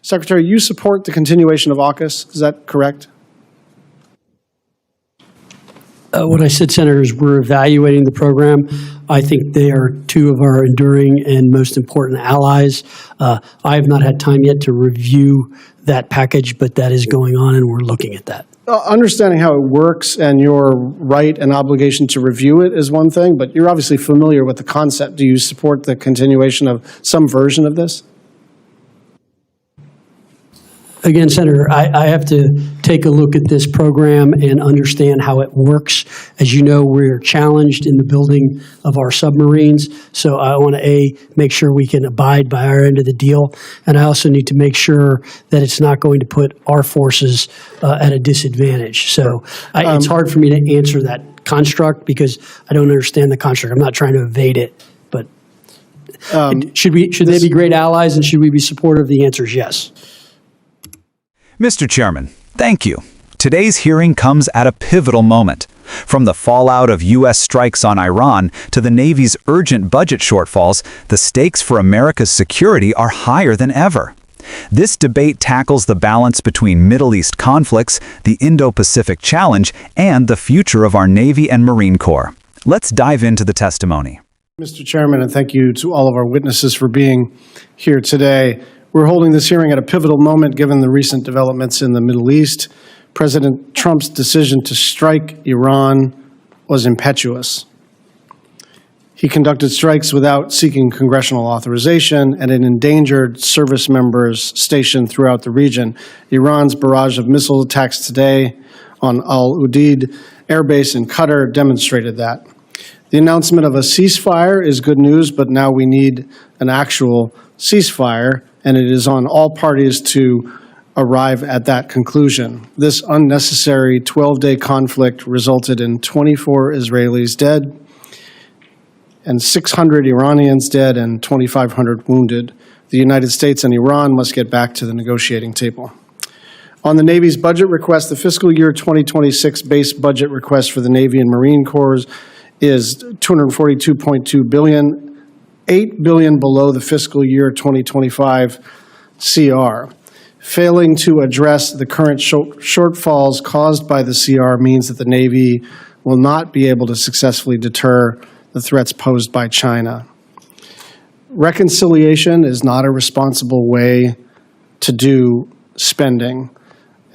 Secretary, you support the continuation of AUKUS, is that correct? What I said, Senator, is we're evaluating the program. I think they are two of our enduring and most important allies. I have not had time yet to review that package, but that is going on, and we're looking at that. Understanding how it works and your right and obligation to review it is one thing, but you're obviously familiar with the concept. Do you support the continuation of some version of this? Again, Senator, I have to take a look at this program and understand how it works. As you know, we're challenged in the building of our submarines, so I want to, make sure we can abide by our end of the deal, and I also need to make sure that it's not going to put our forces at a disadvantage. So it's hard for me to answer that construct because I don't understand the construct. I'm not trying to evade it, but should they be great allies and should we be supportive? The answer is yes. Mr. Chairman, thank you. Today's hearing comes at a pivotal moment. From the fallout of U.S. strikes on Iran to the Navy's urgent budget shortfalls, the stakes for America's security are higher than ever. This debate tackles the balance between Middle East conflicts, the Indo-Pacific challenge, and the future of our Navy and Marine Corps. Let's dive into the testimony. Mr. Chairman, and thank you to all of our witnesses for being here today. We're holding this hearing at a pivotal moment given the recent developments in the Middle East. President Trump's decision to strike Iran was impetuous. He conducted strikes without seeking congressional authorization, and it endangered service members stationed throughout the region. Iran's barrage of missile attacks today on Al Udeid Air Base in Qatar demonstrated that. The announcement of a ceasefire is good news, but now we need an actual ceasefire, and it is on all parties to arrive at that conclusion. This unnecessary 12-day conflict resulted in 24 Israelis dead and 600 Iranians dead and 2,500 wounded. The United States and Iran must get back to the negotiating table. On the Navy's budget request, the fiscal year 2026 base budget request for the Navy and Marine Corps is $242.2 billion, $8 billion below the fiscal year 2025 CR. Failing to address the current shortfalls caused by the CR means that the Navy will not be able to successfully deter the threats posed by China. Reconciliation is not a responsible way to do spending.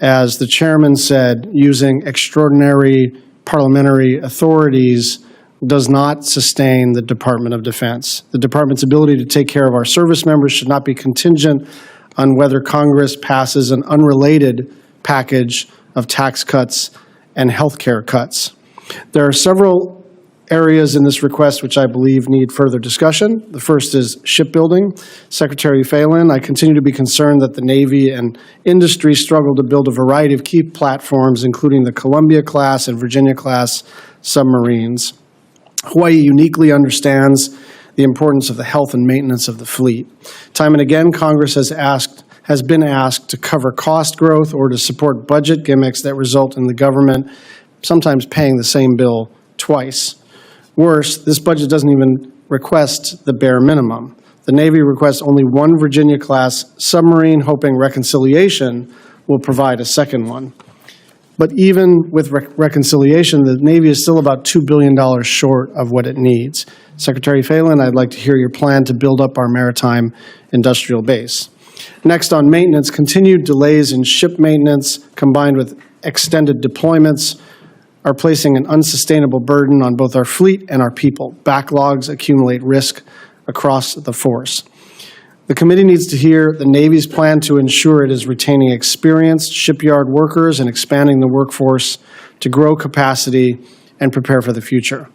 As the chairman said, using extraordinary parliamentary authorities does not sustain the Department of Defense. The Department's ability to take care of our service members should not be contingent on whether Congress passes an unrelated package of tax cuts and health care cuts. There are several areas in this request which I believe need further discussion. The first is shipbuilding. Secretary Phelan, I continue to be concerned that the Navy and industry struggle to build a variety of key platforms, including the Columbia-class and Virginia-class submarines. Hawaii uniquely understands the importance of the health and maintenance of the fleet. Time and again, Congress has been asked to cover cost growth or to support budget gimmicks that result in the government sometimes paying the same bill twice. Worse, this budget doesn't even request the bare minimum. The Navy requests only one Virginia-class submarine, hoping reconciliation will provide a second one. But even with reconciliation, the Navy is still about $2 billion short of what it needs. Secretary Phelan, I'd like to hear your plan to build up our maritime industrial base. Next, on maintenance, continued delays in ship maintenance combined with extended deployments are placing an unsustainable burden on both our fleet and our people. Backlogs accumulate risk across the force. The committee needs to hear the Navy's plan to ensure it is retaining experienced shipyard workers and expanding the workforce to grow capacity and prepare for the future.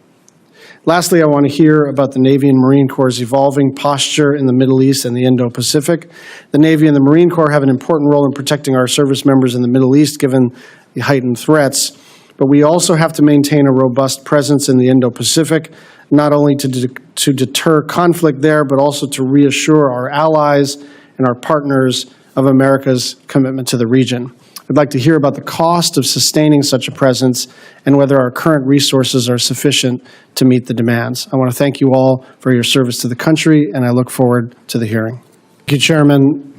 Lastly, I want to hear about the Navy and Marine Corps' evolving posture in the Middle East and the Indo-Pacific. The Navy and the Marine Corps have an important role in protecting our service members in the Middle East given the heightened threats, but we also have to maintain a robust presence in the Indo-Pacific, not only to deter conflict there, but also to reassure our allies and our partners of America's commitment to the region. I'd like to hear about the cost of sustaining such a presence and whether our current resources are sufficient to meet the demands. I want to thank you all for your service to the country, and I look forward to the hearing. Thank you, Chairman.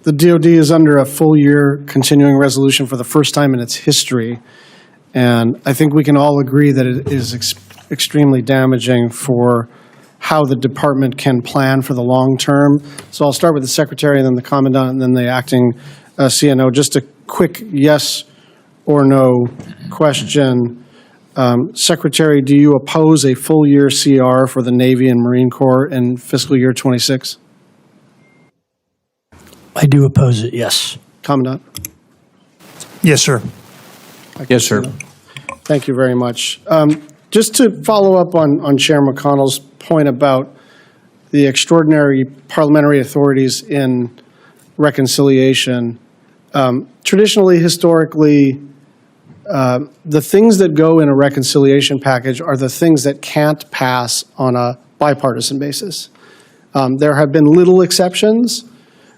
The DoD is under a full-year continuing resolution for the first time in its history, and I think we can all agree that it is extremely damaging for how the department can plan for the long term. So I'll start with the Secretary, and then the Commandant, and then the Acting CNO. Just a quick yes or no question. Secretary, do you oppose a full-year CR for the Navy and Marine Corps in fiscal year 26? I do oppose it, yes. Commandant? Yes, sir. Yes, sir. Thank you very much. Just to follow up on Chair McConnell's point about the extraordinary parliamentary authorities in reconciliation, traditionally, historically, the things that go in a reconciliation package are the things that can't pass on a bipartisan basis. There have been little exceptions,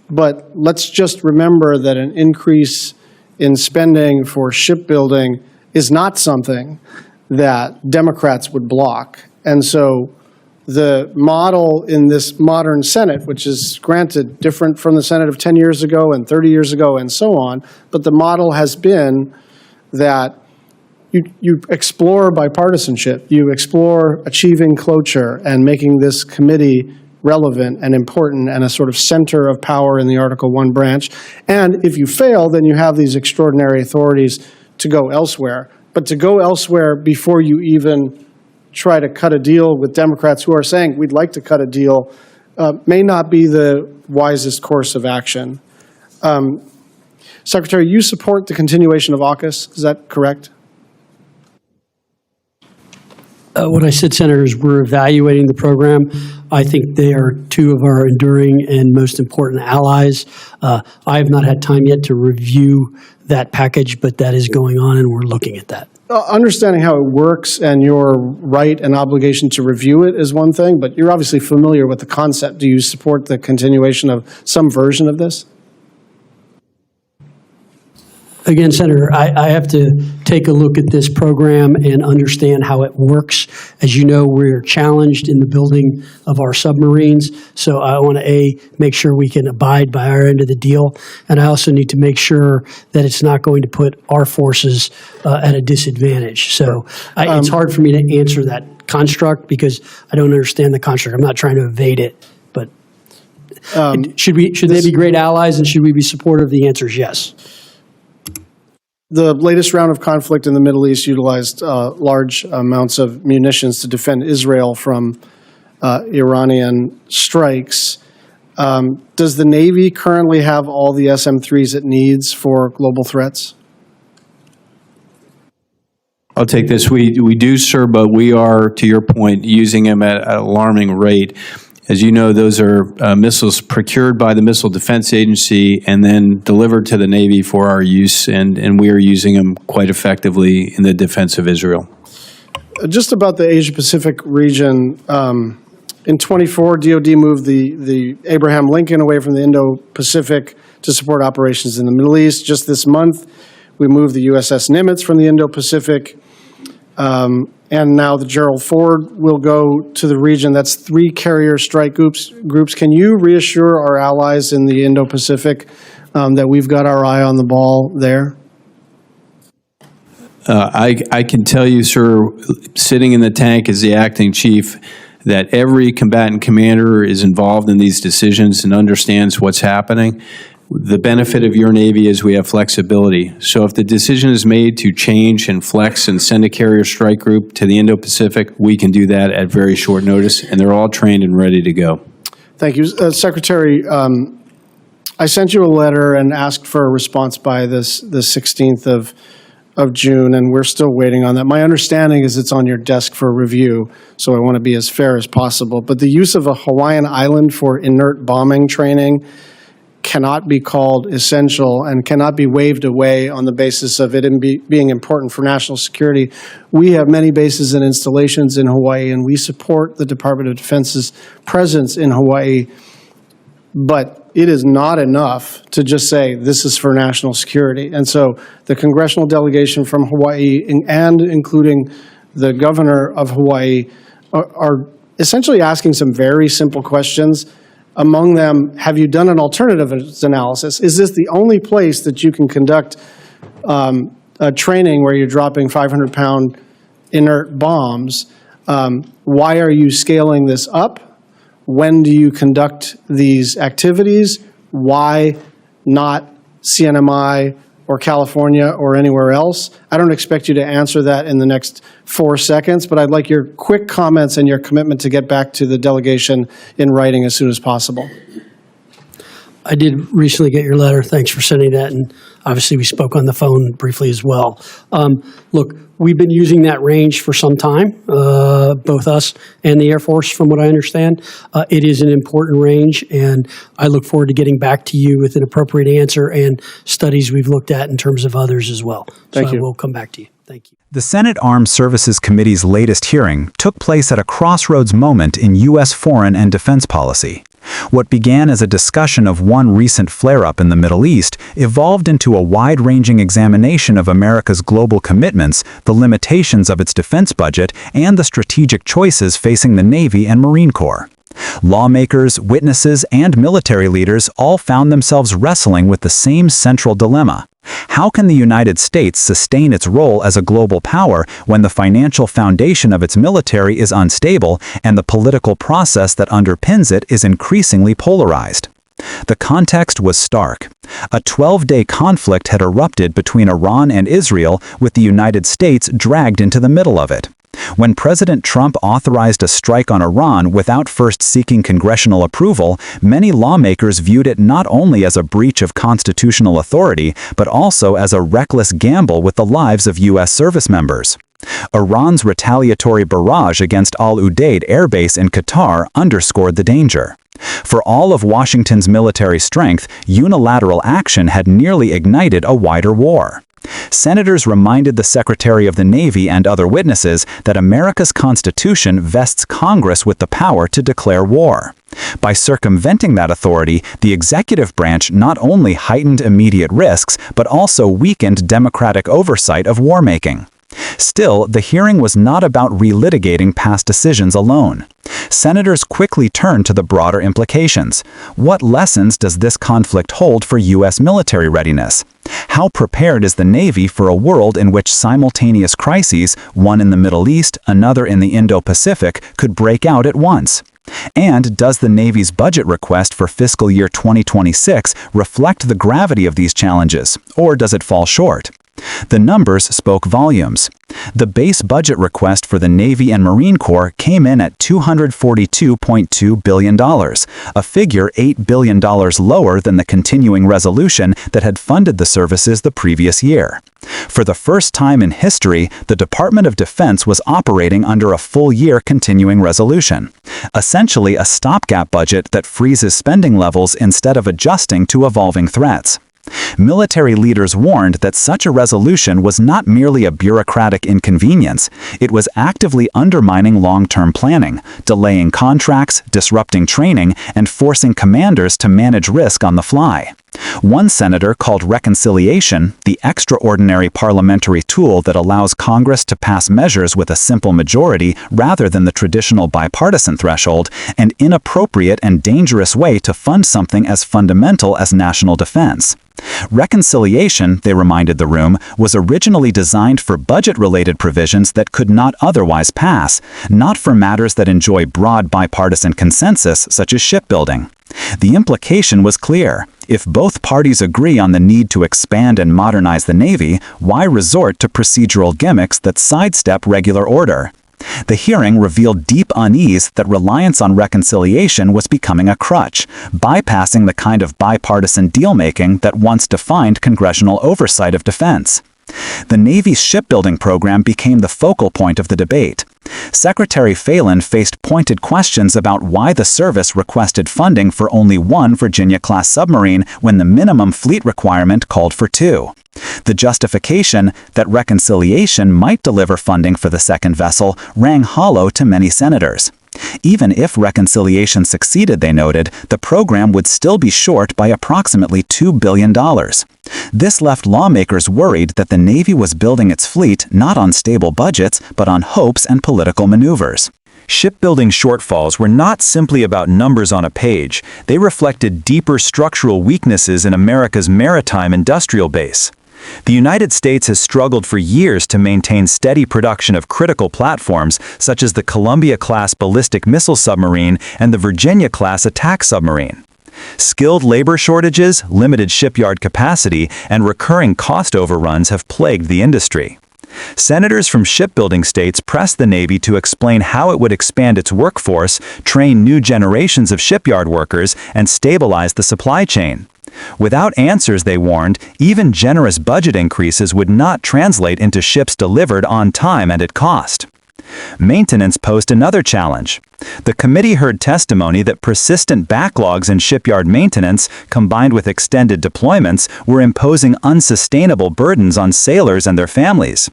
but let's just remember that an increase in spending for shipbuilding is not something that Democrats would block. And so the model in this modern Senate, which is granted different from the Senate of 10 years ago and 30 years ago and so on, but the model has been that you explore bipartisanship, you explore achieving cloture and making this committee relevant and important and a sort of center of power in the Article I branch. And if you fail, then you have these extraordinary authorities to go elsewhere. But to go elsewhere before you even try to cut a deal with Democrats who are saying, we'd like to cut a deal, may not be the wisest course of action. Secretary, you support the continuation of AUKUS, is that correct? What I said, Senator, is we're evaluating the program. I think they are two of our enduring and most important allies. I have not had time yet to review that package, but that is going on, and we're looking at that. Understanding how it works and your right and obligation to review it is one thing, but you're obviously familiar with the concept. Do you support the continuation of some version of this? Again, Senator, I have to take a look at this program and understand how it works. As you know, we're challenged in the building of our submarines, so I want to, make sure we can abide by our end of the deal, and I also need to make sure that it's not going to put our forces at a disadvantage. So it's hard for me to answer that construct because I don't understand the construct. I'm not trying to evade it, but should they be great allies and should we be supportive? The answer is yes. The latest round of conflict in the Middle East utilized large amounts of munitions to defend Israel from Iranian strikes. Does the Navy currently have all the SM-3s it needs for global threats? I'll take this. We do, sir, but we are, to your point, using them at an alarming rate. As you know, those are missiles procured by the Missile Defense Agency and then delivered to the Navy for our use, and we are using them quite effectively in the defense of Israel. Just about the Asia-Pacific region, in 24, DoD moved the Abraham Lincoln away from the Indo-Pacific to support operations in the Middle East. Just this month, we moved the USS Nimitz from the Indo-Pacific. And now the Gerald Ford will go to the region. That's 3 carrier strike groups. Can you reassure our allies in the Indo-Pacific that we've got our eye on the ball there? I can tell you, sir, sitting in the tank as the acting chief, that every combatant commander is involved in these decisions and understands what's happening. The benefit of your Navy is we have flexibility. So if the decision is made to change and flex and send a carrier strike group to the Indo-Pacific, we can do that at very short notice, and they're all trained and ready to go. Thank you. Secretary, I sent you a letter and asked for a response by the 16th of June, and we're still waiting on that. My understanding is it's on your desk for review, so I want to be as fair as possible. But the use of a Hawaiian island for inert bombing training cannot be called essential and cannot be waved away on the basis of it being important for national security. We have many bases and installations in Hawaii, and we support the Department of Defense's presence in Hawaii, but it is not enough to just say this is for national security. And so the congressional delegation from Hawaii and including the governor of Hawaii are essentially asking some very simple questions. Among them, have you done an alternatives analysis? Is this the only place that you can conduct a training where you're dropping 500-pound inert bombs? Why are you scaling this up? When do you conduct these activities? Why not CNMI or California or anywhere else? I don't expect you to answer that in the next 4 seconds, but I'd like your quick comments and your commitment to get back to the delegation in writing as soon as possible. I did recently get your letter. Thanks for sending that. And obviously, we spoke on the phone briefly as well. Look, we've been using that range for some time, both us and the Air Force, from what I understand. It is an important range, and I look forward to getting back to you with an appropriate answer and studies we've looked at in terms of others as well. Thank you. I will come back to you. Thank you. The Senate Armed Services Committee's latest hearing took place at a crossroads moment in U.S. foreign and defense policy. What began as a discussion of one recent flare-up in the Middle East evolved into a wide-ranging examination of America's global commitments, the limitations of its defense budget, and the strategic choices facing the Navy and Marine Corps. Lawmakers, witnesses, and military leaders all found themselves wrestling with the same central dilemma. How can the United States sustain its role as a global power when the financial foundation of its military is unstable and the political process that underpins it is increasingly polarized? The context was stark. A 12-day conflict had erupted between Iran and Israel, with the United States dragged into the middle of it. When President Trump authorized a strike on Iran without first seeking congressional approval, many lawmakers viewed it not only as a breach of constitutional authority, but also as a reckless gamble with the lives of U.S. service members. Iran's retaliatory barrage against Al Udeid Air Base in Qatar underscored the danger. For all of Washington's military strength, unilateral action had nearly ignited a wider war. Senators reminded the Secretary of the Navy and other witnesses that America's Constitution vests Congress with the power to declare war. By circumventing that authority, the executive branch not only heightened immediate risks, but also weakened democratic oversight of war-making. Still, the hearing was not about relitigating past decisions alone. Senators quickly turned to the broader implications. What lessons does this conflict hold for U.S. military readiness? How prepared is the Navy for a world in which simultaneous crises, one in the Middle East, another in the Indo-Pacific, could break out at once? And does the Navy's budget request for fiscal year 2026 reflect the gravity of these challenges, or does it fall short? The numbers spoke volumes. The base budget request for the Navy and Marine Corps came in at $242.2 billion, a figure $8 billion lower than the continuing resolution that had funded the services the previous year. For the first time in history, the Department of Defense was operating under a full-year continuing resolution, essentially a stopgap budget that freezes spending levels instead of adjusting to evolving threats. Military leaders warned that such a resolution was not merely a bureaucratic inconvenience, it was actively undermining long-term planning, delaying contracts, disrupting training, and forcing commanders to manage risk on the fly. One senator called reconciliation, the extraordinary parliamentary tool that allows Congress to pass measures with a simple majority rather than the traditional bipartisan threshold, an inappropriate and dangerous way to fund something as fundamental as national defense. Reconciliation, they reminded the room, was originally designed for budget-related provisions that could not otherwise pass, not for matters that enjoy broad bipartisan consensus, such as shipbuilding. The implication was clear. If both parties agree on the need to expand and modernize the Navy, why resort to procedural gimmicks that sidestep regular order? The hearing revealed deep unease that reliance on reconciliation was becoming a crutch, bypassing the kind of bipartisan deal-making that once defined congressional oversight of defense. The Navy's shipbuilding program became the focal point of the debate. Secretary Phelan faced pointed questions about why the service requested funding for only one Virginia-class submarine when the minimum fleet requirement called for 2. The justification that reconciliation might deliver funding for the second vessel rang hollow to many senators. Even if reconciliation succeeded, they noted, the program would still be short by approximately $2 billion. This left lawmakers worried that the Navy was building its fleet not on stable budgets, but on hopes and political maneuvers. Shipbuilding shortfalls were not simply about numbers on a page, they reflected deeper structural weaknesses in America's maritime industrial base. The United States has struggled for years to maintain steady production of critical platforms such as the Columbia-class ballistic missile submarine and the Virginia-class attack submarine. Skilled labor shortages, limited shipyard capacity, and recurring cost overruns have plagued the industry. Senators from shipbuilding states pressed the Navy to explain how it would expand its workforce, train new generations of shipyard workers, and stabilize the supply chain. Without answers, they warned, even generous budget increases would not translate into ships delivered on time and at cost. Maintenance posed another challenge. The committee heard testimony that persistent backlogs in shipyard maintenance, combined with extended deployments, were imposing unsustainable burdens on sailors and their families.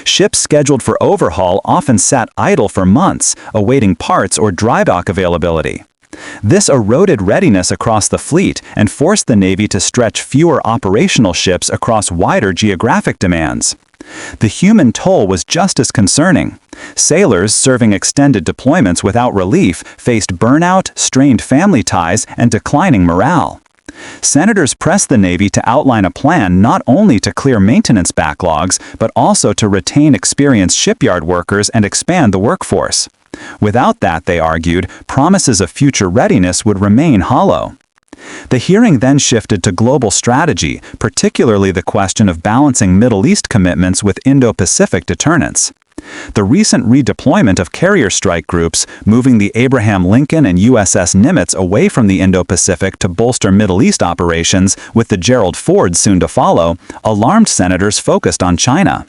Ships scheduled for overhaul often sat idle for months, awaiting parts or dry dock availability. This eroded readiness across the fleet and forced the Navy to stretch fewer operational ships across wider geographic demands. The human toll was just as concerning. Sailors serving extended deployments without relief faced burnout, strained family ties, and declining morale. Senators pressed the Navy to outline a plan not only to clear maintenance backlogs, but also to retain experienced shipyard workers and expand the workforce. Without that, they argued, promises of future readiness would remain hollow. The hearing then shifted to global strategy, particularly the question of balancing Middle East commitments with Indo-Pacific deterrence. The recent redeployment of carrier strike groups, moving the Abraham Lincoln and USS Nimitz away from the Indo-Pacific to bolster Middle East operations, with the Gerald Ford soon to follow, alarmed senators focused on China.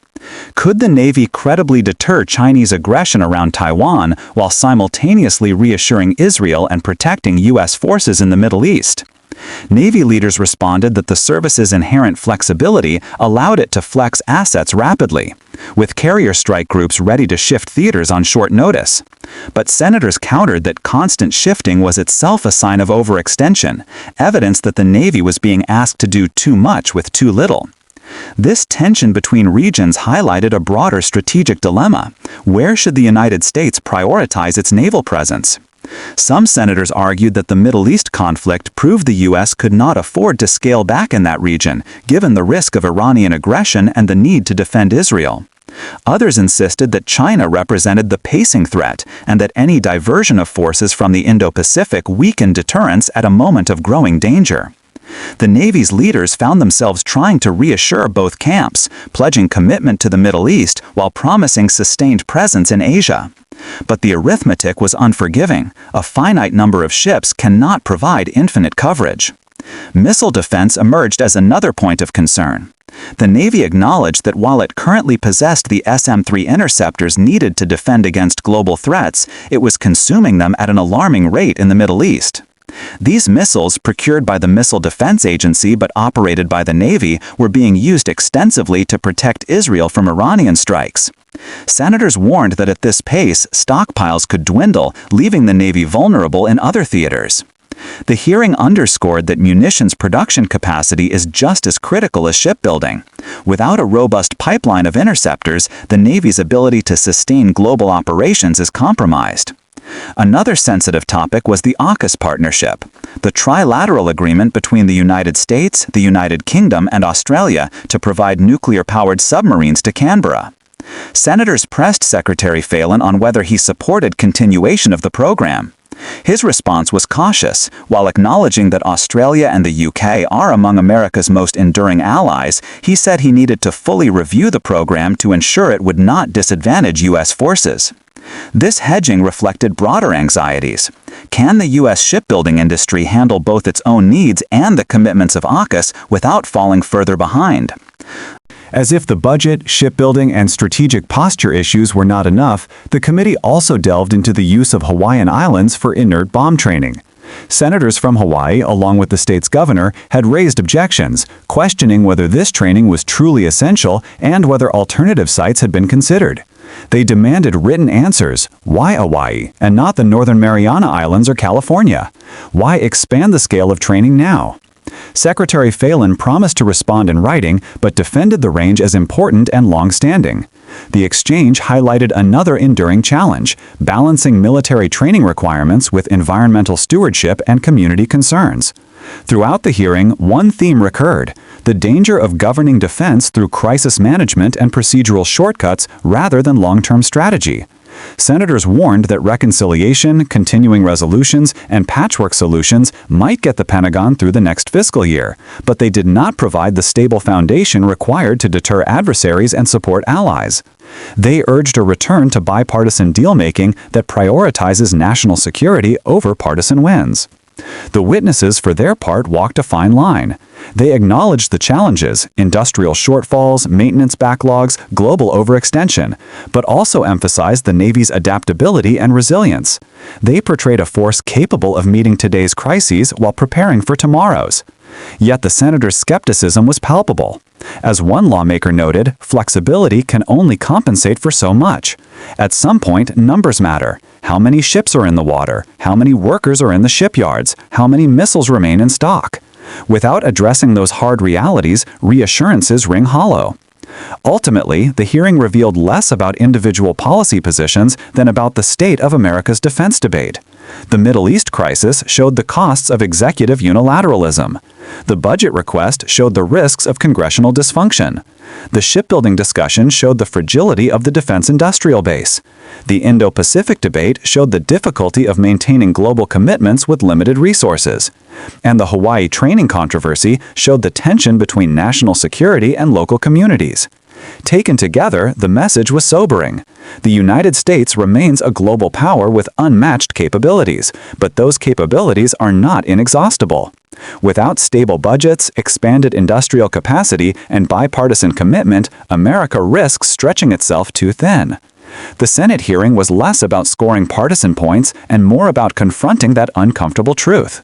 Could the Navy credibly deter Chinese aggression around Taiwan while simultaneously reassuring Israel and protecting U.S. forces in the Middle East? Navy leaders responded that the service's inherent flexibility allowed it to flex assets rapidly, with carrier strike groups ready to shift theaters on short notice. But senators countered that constant shifting was itself a sign of overextension, evidence that the Navy was being asked to do too much with too little. This tension between regions highlighted a broader strategic dilemma. Where should the United States prioritize its naval presence? Some senators argued that the Middle East conflict proved the U.S. could not afford to scale back in that region, given the risk of Iranian aggression and the need to defend Israel. Others insisted that China represented the pacing threat and that any diversion of forces from the Indo-Pacific weakened deterrence at a moment of growing danger. The Navy's leaders found themselves trying to reassure both camps, pledging commitment to the Middle East while promising sustained presence in Asia. But the arithmetic was unforgiving. A finite number of ships cannot provide infinite coverage. Missile defense emerged as another point of concern. The Navy acknowledged that while it currently possessed the SM-3 interceptors needed to defend against global threats, it was consuming them at an alarming rate in the Middle East. These missiles, procured by the Missile Defense Agency but operated by the Navy, were being used extensively to protect Israel from Iranian strikes. Senators warned that at this pace, stockpiles could dwindle, leaving the Navy vulnerable in other theaters. The hearing underscored that munitions production capacity is just as critical as shipbuilding. Without a robust pipeline of interceptors, the Navy's ability to sustain global operations is compromised. Another sensitive topic was the AUKUS partnership, the trilateral agreement between the United States, the United Kingdom, and Australia to provide nuclear-powered submarines to Canberra. Senators pressed Secretary Phelan on whether he supported continuation of the program. His response was cautious. While acknowledging that Australia and the UK are among America's most enduring allies, he said he needed to fully review the program to ensure it would not disadvantage U.S. forces. This hedging reflected broader anxieties. Can the U.S. shipbuilding industry handle both its own needs and the commitments of AUKUS without falling further behind? As if the budget, shipbuilding, and strategic posture issues were not enough, the committee also delved into the use of Hawaiian Islands for inert bomb training. Senators from Hawaii, along with the state's governor, had raised objections, questioning whether this training was truly essential and whether alternative sites had been considered. They demanded written answers. Why Hawaii, and not the Northern Mariana Islands or California? Why expand the scale of training now? Secretary Phelan promised to respond in writing, but defended the range as important and long-standing. The exchange highlighted another enduring challenge, balancing military training requirements with environmental stewardship and community concerns. Throughout the hearing, one theme recurred: the danger of governing defense through crisis management and procedural shortcuts rather than long-term strategy. Senators warned that reconciliation, continuing resolutions, and patchwork solutions might get the Pentagon through the next fiscal year, but they did not provide the stable foundation required to deter adversaries and support allies. They urged a return to bipartisan deal-making that prioritizes national security over partisan wins. The witnesses, for their part, walked a fine line. They acknowledged the challenges, industrial shortfalls, maintenance backlogs, global overextension, but also emphasized the Navy's adaptability and resilience. They portrayed a force capable of meeting today's crises while preparing for tomorrow's. Yet the senators' skepticism was palpable. As one lawmaker noted, flexibility can only compensate for so much. At some point, numbers matter. How many ships are in the water? How many workers are in the shipyards? How many missiles remain in stock? Without addressing those hard realities, reassurances ring hollow. Ultimately, the hearing revealed less about individual policy positions than about the state of America's defense debate. The Middle East crisis showed the costs of executive unilateralism. The budget request showed the risks of congressional dysfunction. The shipbuilding discussion showed the fragility of the defense industrial base. The Indo-Pacific debate showed the difficulty of maintaining global commitments with limited resources. And the Hawaii training controversy showed the tension between national security and local communities. Taken together, the message was sobering. The United States remains a global power with unmatched capabilities, but those capabilities are not inexhaustible. Without stable budgets, expanded industrial capacity, and bipartisan commitment, America risks stretching itself too thin. The Senate hearing was less about scoring partisan points and more about confronting that uncomfortable truth.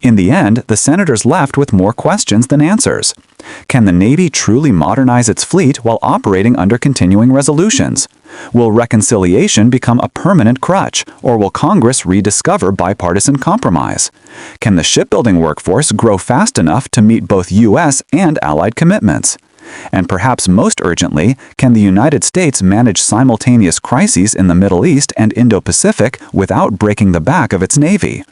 In the end, the senators left with more questions than answers. Can the Navy truly modernize its fleet while operating under continuing resolutions? Will reconciliation become a permanent crutch, or will Congress rediscover bipartisan compromise? Can the shipbuilding workforce grow fast enough to meet both U.S. and allied commitments? And perhaps most urgently, can the United States manage simultaneous crises in the Middle East and Indo-Pacific without breaking the back of its Navy?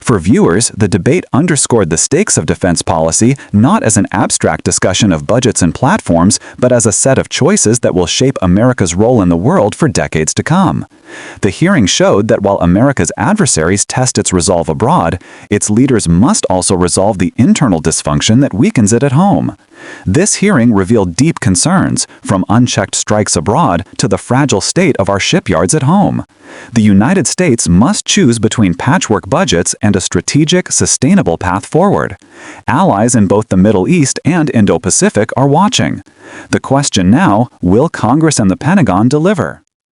For viewers, the debate underscored the stakes of defense policy not as an abstract discussion of budgets and platforms, but as a set of choices that will shape America's role in the world for decades to come. The hearing showed that while America's adversaries test its resolve abroad, its leaders must also resolve the internal dysfunction that weakens it at home. This hearing revealed deep concerns, from unchecked strikes abroad to the fragile state of our shipyards at home. The United States must choose between patchwork budgets and a strategic, sustainable path forward. Allies in both the Middle East and Indo-Pacific are watching. The question now, will Congress and the Pentagon deliver?